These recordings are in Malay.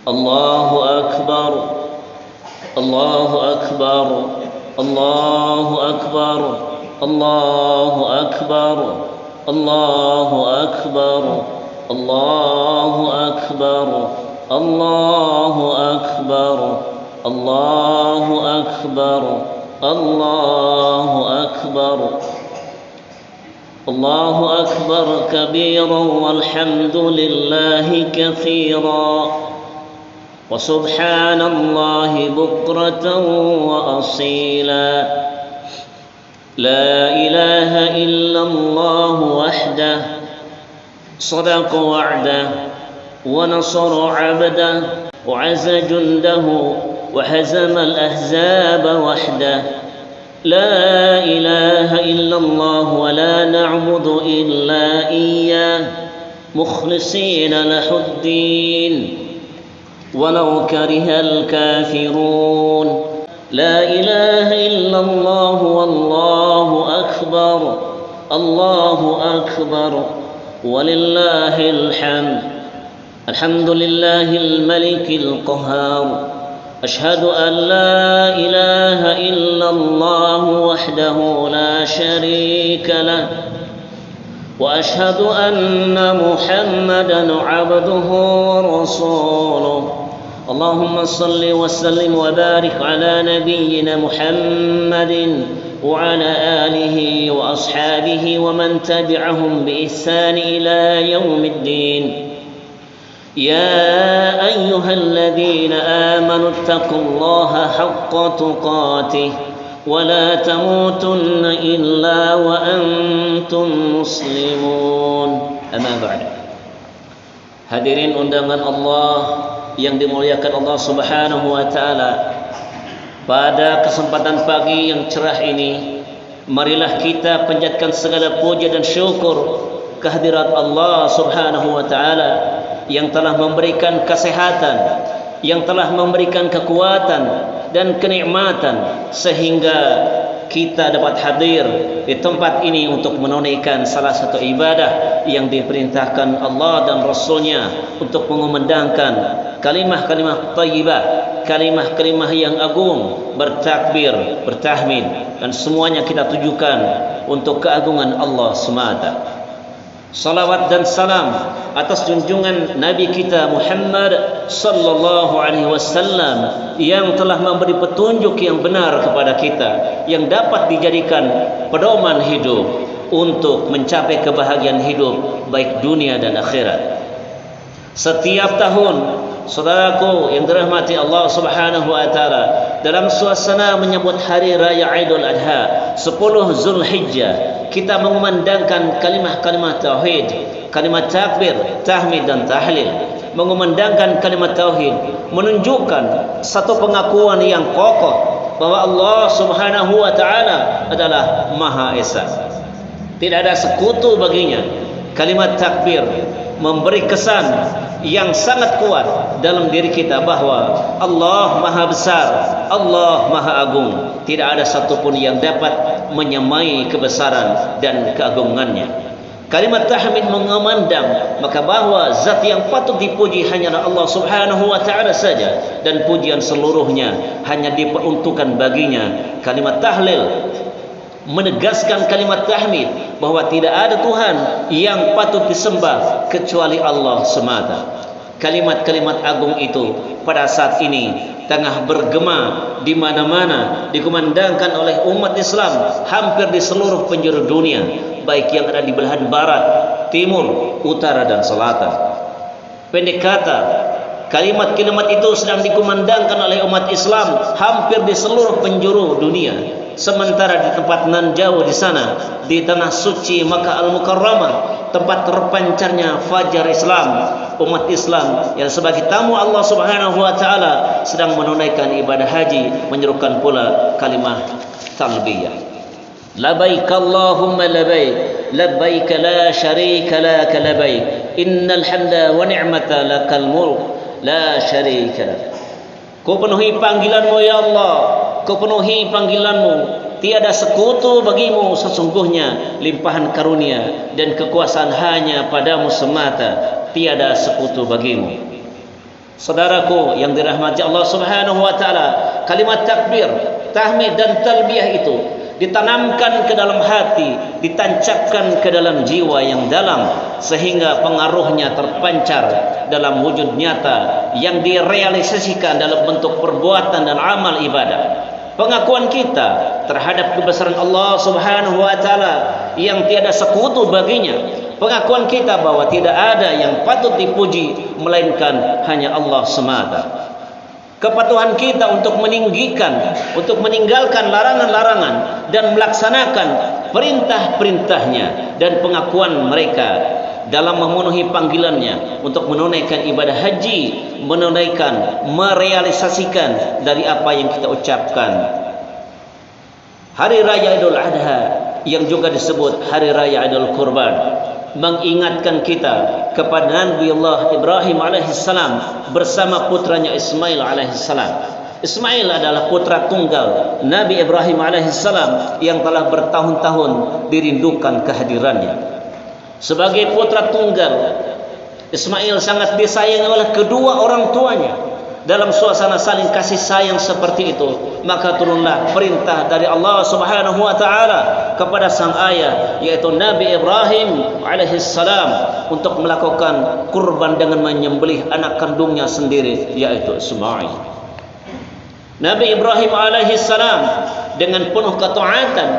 الله أكبر الله أكبر الله أكبر الله أكبر الله أكبر الله أكبر الله أكبر الله أكبر الله أكبر الله أكبر كبيرا والحمد لله كثيرا وسبحان الله بكرة وأصيلا لا إله إلا الله وحده صدق وعده ونصر عبده وعز جنده وهزم الأحزاب وحده لا إله إلا الله ولا نعبد إلا إياه مخلصين له الدين ولو كره الكافرون لا إله إلا الله والله أكبر الله أكبر ولله الحمد الحمد لله الملك القهار أشهد أن لا إله إلا الله وحده لا شريك له وأشهد أن محمدا عبده ورسوله اللهم صل وسلم وبارك على نبينا محمد وعلى آله وأصحابه ومن تبعهم بإحسان إلى يوم الدين يا أيها الذين آمنوا اتقوا الله حق تقاته ولا تموتن إلا وأنتم مسلمون أما بعد. Hadirin undangan Allah yang dimuliakan Allah Subhanahu wa taala, pada kesempatan pagi yang cerah ini, marilah kita panjatkan segala puja dan syukur kehadirat Allah Subhanahu wa taala yang telah memberikan kesehatan, yang telah memberikan kekuatan dan kenikmatan sehingga kita dapat hadir di tempat ini untuk menunaikan salah satu ibadah yang diperintahkan Allah dan Rasulnya, untuk mengumandangkan kalimah-kalimah thayyibah, kalimah-kalimah yang agung, bertakbir, bertahmid, dan semuanya kita tujukan untuk keagungan Allah semata. Salawat dan salam atas junjungan Nabi kita Muhammad sallallahu alaihi wasallam yang telah memberi petunjuk yang benar kepada kita, yang dapat dijadikan pedoman hidup untuk mencapai kebahagiaan hidup baik dunia dan akhirat. Setiap tahun, saudaraku yang dirahmati Allah Subhanahu wa taala, dalam suasana menyambut hari raya Idul Adha 10 Zulhijjah, kita mengumandangkan kalimah-kalimah tauhid, kalimat takbir, tahmid dan tahlil. Mengumandangkan kalimat tauhid menunjukkan satu pengakuan yang kokoh bahwa Allah Subhanahu wa taala adalah Maha Esa. Tidak ada sekutu baginya. Kalimat takbir memberi kesan yang sangat kuat dalam diri kita bahwa Allah Maha Besar, Allah Maha Agung. Tidak ada satupun yang dapat menyamai kebesaran dan keagungannya. Kalimat tahmid mengumandang maka bahwa zat yang patut dipuji hanyalah Allah Subhanahu wa taala saja, dan pujian seluruhnya hanya diperuntukkan baginya. Kalimat tahlil menegaskan kalimat tahmid bahwa tidak ada Tuhan yang patut disembah kecuali Allah semata. Kalimat-kalimat agung itu pada saat ini tengah bergema di mana-mana, dikumandangkan oleh umat Islam hampir di seluruh penjuru dunia, baik yang ada di belahan barat, timur, utara dan selatan. Pendek kata, kalimat-kalimat itu sedang dikumandangkan oleh umat Islam hampir di seluruh penjuru dunia. Sementara di tempat nan jauh di sana, di tanah suci Makkah Al-Mukarramah, tempat terpancarnya fajar Islam, umat Islam yang sebagai tamu Allah Subhanahu wa taala sedang menunaikan ibadah haji, menyerukan pula kalimah talbiyah. Labbaik Allahumma labbaik, labbaik la syarika lak labbaik, innal hamda wa ni'mata lakal mulk la syarika lak. Ku penuhi panggilanmu ya Allah, ku penuhi panggilanmu, tiada sekutu bagimu, sesungguhnya limpahan karunia dan kekuasaan hanya padamu semata, tiada sekutu bagimu. Saudaraku yang dirahmati Allah Subhanahu wa taala, kalimat takbir, tahmid dan talbiyah itu ditanamkan ke dalam hati, ditancapkan ke dalam jiwa yang dalam, sehingga pengaruhnya terpancar dalam wujud nyata yang direalisasikan dalam bentuk perbuatan dan amal ibadah. Pengakuan kita terhadap kebesaran Allah Subhanahu wa taala yang tiada sekutu baginya, pengakuan kita bahwa tidak ada yang patut dipuji melainkan hanya Allah semata. Kepatuhan kita untuk meninggalkan larangan-larangan dan melaksanakan perintah-perintahnya, dan pengakuan mereka dalam memenuhi panggilannya untuk menunaikan ibadah haji, merealisasikan dari apa yang kita ucapkan. Hari Raya Idul Adha yang juga disebut Hari Raya Idul Kurban mengingatkan kita kepada Nabi Allah Ibrahim alaihissalam bersama putranya Ismail alaihissalam. Ismail adalah putra tunggal Nabi Ibrahim alaihissalam yang telah bertahun-tahun dirindukan kehadirannya. Sebagai putra tunggal, Ismail sangat disayangi oleh kedua orang tuanya. Dalam suasana saling kasih sayang seperti itu, maka turunlah perintah dari Allah Subhanahu wa taala kepada sang ayah, yaitu Nabi Ibrahim alaihissalam, untuk melakukan kurban dengan menyembelih anak kandungnya sendiri, yaitu Ismail. Nabi Ibrahim alaihissalam dengan penuh ketaatan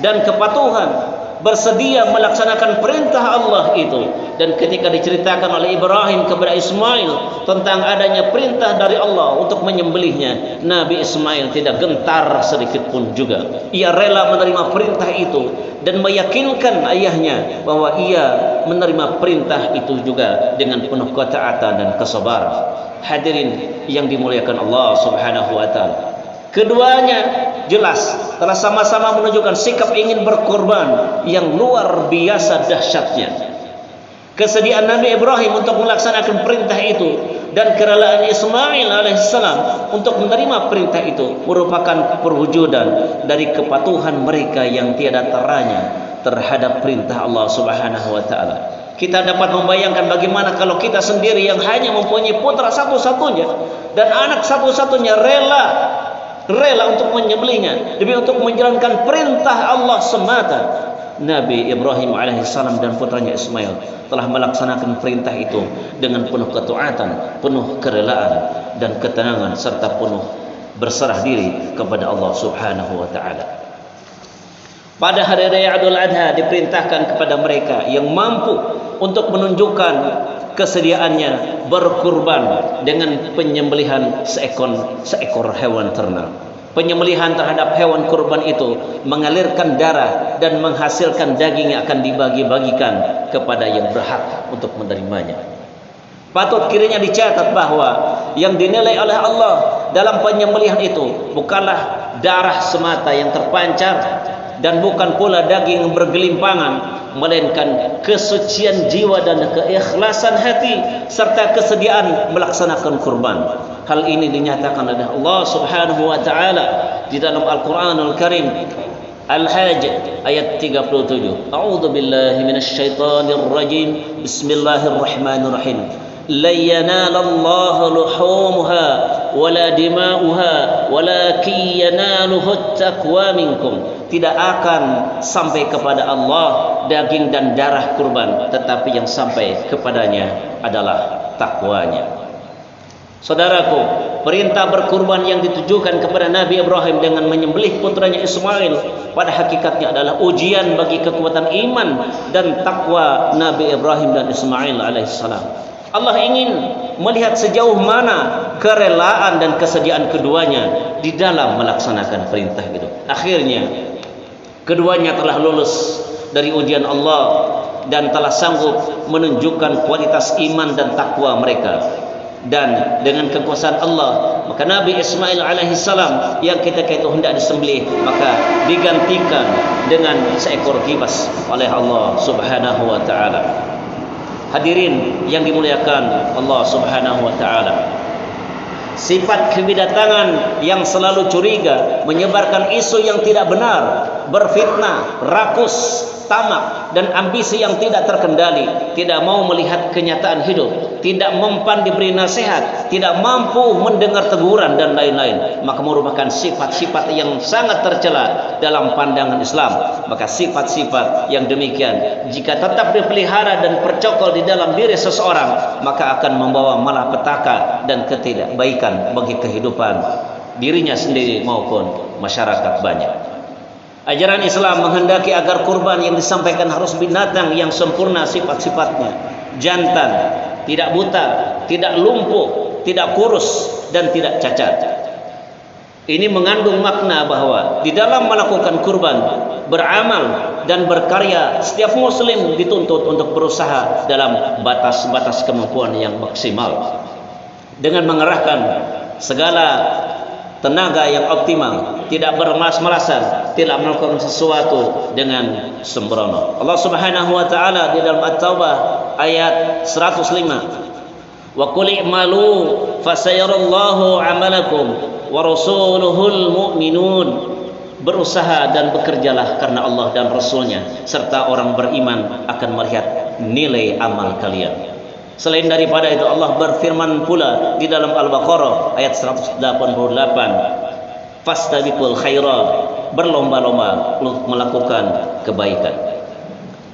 dan kepatuhan bersedia melaksanakan perintah Allah itu. Dan ketika diceritakan oleh Ibrahim kepada Ismail tentang adanya perintah dari Allah untuk menyembelihnya, Nabi Ismail tidak gentar sedikit pun juga. Ia rela menerima perintah itu dan meyakinkan ayahnya bahwa ia menerima perintah itu juga dengan penuh ketaatan dan kesabaran. Hadirin yang dimuliakan Allah Subhanahu wa taala, keduanya jelas telah sama-sama menunjukkan sikap ingin berkorban yang luar biasa dahsyatnya. Kesediaan Nabi Ibrahim untuk melaksanakan perintah itu dan kerelaan Ismail alaihissalam untuk menerima perintah itu merupakan perwujudan dari kepatuhan mereka yang tiada taranya terhadap perintah Allah Subhanahu wa taala. Kita dapat membayangkan bagaimana kalau kita sendiri yang hanya mempunyai putra satu-satunya dan anak satu-satunya rela untuk menyembelihnya demi untuk menjalankan perintah Allah semata. Nabi Ibrahim alaihissalam dan putranya Ismail telah melaksanakan perintah itu dengan penuh ketaatan, penuh kerelaan dan ketenangan, serta penuh berserah diri kepada Allah Subhanahu wa taala. Pada hari raya Idul Adha diperintahkan kepada mereka yang mampu untuk menunjukkan kesediaannya berkurban dengan penyembelihan seekor hewan ternak. Penyembelihan terhadap hewan kurban itu mengalirkan darah dan menghasilkan daging yang akan dibagi-bagikan kepada yang berhak untuk menerimanya. Patut kiranya dicatat bahwa yang dinilai oleh Allah dalam penyembelihan itu bukanlah darah semata yang terpancar dan bukan pula daging yang bergelimpangan, melainkan kesucian jiwa dan keikhlasan hati serta kesediaan melaksanakan kurban. Hal ini dinyatakan oleh Allah Subhanahu wa taala di dalam Al-Qur'anul Karim, Al-Hajj ayat 37. A'udzu billahi minasyaitonir rajim. Bismillahirrahmanirrahim. La yanalallaha luhumuha wala dima'uha walakin yanaluhu taqwa minkum. Tidak akan sampai kepada Allah daging dan darah kurban, tetapi yang sampai kepadanya adalah takwanya. Saudaraku, perintah berkurban yang ditujukan kepada Nabi Ibrahim dengan menyembelih putranya Ismail pada hakikatnya adalah ujian bagi kekuatan iman dan takwa Nabi Ibrahim dan Ismail alaihissalam. Allah ingin melihat sejauh mana kerelaan dan kesediaan keduanya di dalam melaksanakan perintah itu. Akhirnya keduanya telah lulus dari ujian Allah dan telah sanggup menunjukkan kualitas iman dan takwa mereka. Dan dengan kekuasaan Allah, maka Nabi Ismail alaihissalam yang ketika itu hendak disembelih, maka digantikan dengan seekor kibas oleh Allah Subhanahu wa taala. Hadirin yang dimuliakan Allah Subhanahu wa taala, sifat kebidatangan yang selalu curiga, menyebarkan isu yang tidak benar, berfitnah, rakus, tamak dan ambisi yang tidak terkendali, tidak mau melihat kenyataan hidup, tidak mempan diberi nasihat, tidak mampu mendengar teguran dan lain-lain, maka merupakan sifat-sifat yang sangat tercela dalam pandangan Islam. Maka sifat-sifat yang demikian jika tetap dipelihara dan percokol di dalam diri seseorang, maka akan membawa malapetaka dan ketidakbaikan bagi kehidupan dirinya sendiri maupun masyarakat banyak. Ajaran Islam menghendaki agar kurban yang disampaikan harus binatang yang sempurna sifat-sifatnya, jantan, tidak buta, tidak lumpuh, tidak kurus, dan tidak cacat. Ini mengandung makna bahwa di dalam melakukan kurban, beramal dan berkarya, setiap muslim dituntut untuk berusaha dalam batas-batas kemampuan yang maksimal dengan mengerahkan segala tenaga yang optimal, tidak bermalas-malasan, tidak melakukan sesuatu dengan sembrono. Allah Subhanahu wa taala di dalam At-Taubah ayat 105, wa qul i'malu fasayarallahu 'amalakum wa rasuluhul mu'minun. Berusaha dan bekerjalah karena Allah dan Rasulnya serta orang beriman akan melihat nilai amal kalian. Selain daripada itu, Allah berfirman pula di dalam Al-Baqarah ayat 188, fastabiqul khairat, berlomba-lomba untuk melakukan kebaikan.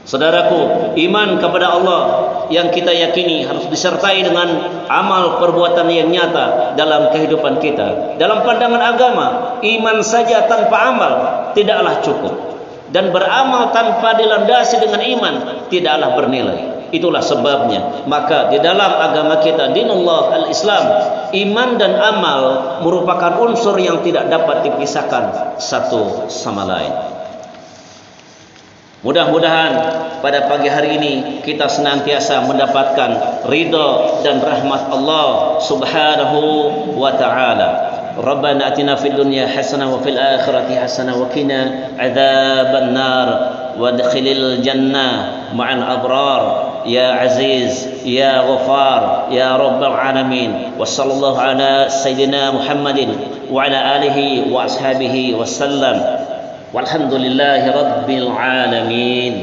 Saudaraku, iman kepada Allah yang kita yakini harus disertai dengan amal perbuatan yang nyata dalam kehidupan kita. Dalam pandangan agama, iman saja tanpa amal tidaklah cukup, dan beramal tanpa dilandasi dengan iman tidaklah bernilai. Itulah sebabnya maka di dalam agama kita, dinullah al-Islam, iman dan amal merupakan unsur yang tidak dapat dipisahkan satu sama lain. Mudah-mudahan pada pagi hari ini kita senantiasa mendapatkan ridha dan rahmat Allah Subhanahu wa taala. Rabbana atina fid dunya hasanah wa fil akhirati hasanah wa qina adzaban nar وادخل الجنة مع الأبرار يا عزيز يا غفار يا رب العالمين وصلى الله على سيدنا محمد وعلى آله وأصحابه وسلم والحمد لله رب العالمين.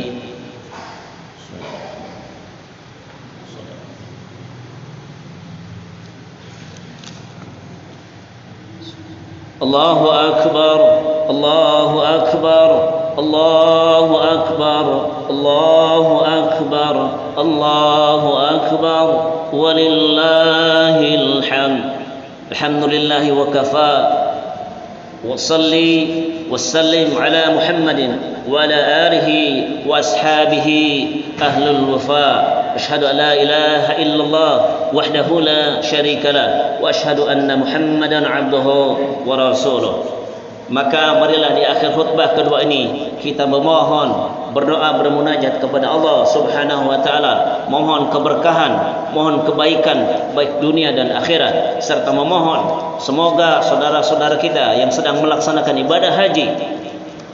الله أكبر الله أكبر الله أكبر الله أكبر الله أكبر ولله الحمد. الحمد لله وكفى وصلي وسلم على محمد وعلى آله وأصحابه أهل الوفاء. أشهد أن لا إله إلا الله وحده لا شريك له وأشهد أن محمدا عبده ورسوله. Maka marilah di akhir khutbah kedua ini kita memohon, berdoa, bermunajat kepada Allah Subhanahu wa taala, mohon keberkahan, mohon kebaikan baik dunia dan akhirat, serta memohon semoga saudara-saudara kita yang sedang melaksanakan ibadah haji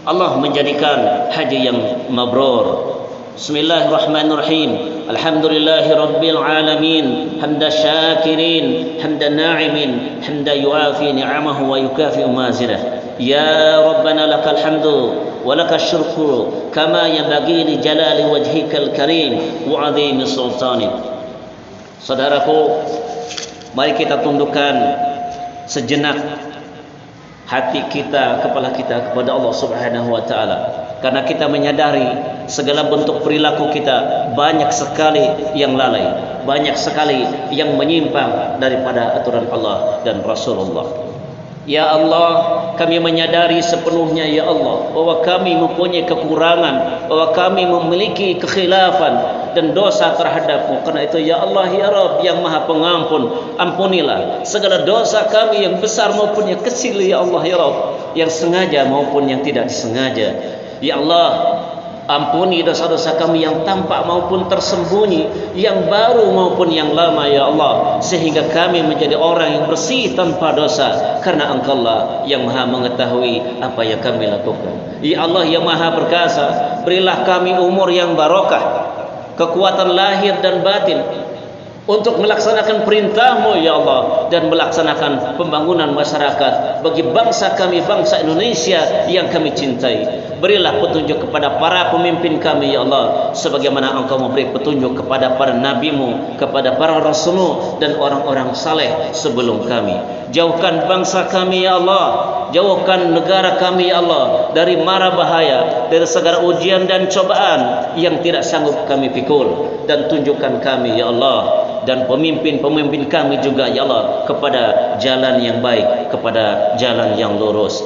Allah menjadikan haji yang mabrur. Bismillahirrahmanirrahim. Alhamdulillahi rabbil alamin, hamda syakirin, hamda na'imin, hamda yuafi ni'amahu wa yukafi'u mazidah. Ya Rabbana lakal hamdu wa lakal syukru kama yanbaghi li jalali wajhikal karim wa 'azimi sultanik. Saudaraku, mari kita tundukkan sejenak hati kita, kepala kita kepada Allah Subhanahu wa taala, karena kita menyadari segala bentuk perilaku kita banyak sekali yang lalai, banyak sekali yang menyimpang daripada aturan Allah dan Rasulullah. Ya Allah, kami menyadari sepenuhnya ya Allah bahwa kami mempunyai kekurangan, bahwa kami memiliki kekhilafan dan dosa terhadap-Mu. Karena itu ya Allah ya Rabb yang Maha Pengampun, ampunilah segala dosa kami yang besar maupun yang kecil ya Allah ya Rabb, yang sengaja maupun yang tidak disengaja. Ya Allah, ampuni dosa-dosa kami yang tampak maupun tersembunyi, yang baru maupun yang lama ya Allah, sehingga kami menjadi orang yang bersih tanpa dosa, karena Engkau-lah yang Maha mengetahui apa yang kami lakukan. Ya Allah yang Maha Perkasa, berilah kami umur yang barokah, kekuatan lahir dan batin untuk melaksanakan perintah-Mu ya Allah, dan melaksanakan pembangunan masyarakat bagi bangsa kami, bangsa Indonesia yang kami cintai. Berilah petunjuk kepada para pemimpin kami ya Allah, sebagaimana Engkau memberi petunjuk kepada para nabimu, kepada para rasulmu dan orang-orang saleh sebelum kami. Jauhkan bangsa kami ya Allah, jauhkan negara kami ya Allah dari mara bahaya, dari segala ujian dan cobaan yang tidak sanggup kami pikul, dan tunjukkan kami ya Allah dan pemimpin-pemimpin kami juga ya Allah kepada jalan yang baik, kepada jalan yang lurus.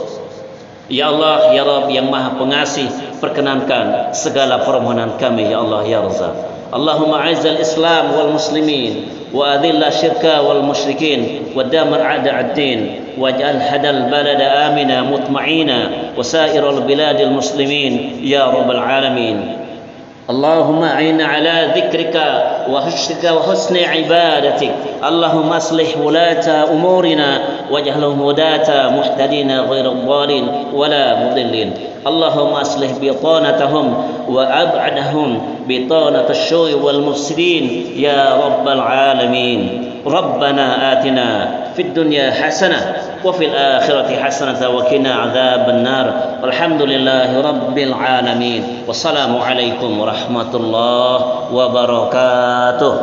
Ya Allah, ya Rabb yang Maha Pengasih, perkenankan segala permohonan kami ya Allah ya Razzaq. Allahumma a'izzal Islam wal muslimin wa adhilla syirka wal musyrikin wa damir a'da'ad din waj'al hadal balada amina mutma'ina wa sa'iral biladil muslimin ya rabbal alamin. اللهم أعنا على ذكرك وحشرك وحسن عبادتك. اللهم أصلح ولاة أمورنا واجعلهم هداة مهتدين غير ضالين ولا مضلين. اللهم أصلح بطانتهم وأبعدهم بطانة الشوء والمفسدين يا رب العالمين. ربنا آتنا في الدنيا حسنة وفي الآخرة حسنة وقنا عذاب النار. والحمد لله رب العالمين. والسلام عليكم ورحمة الله وبركاته.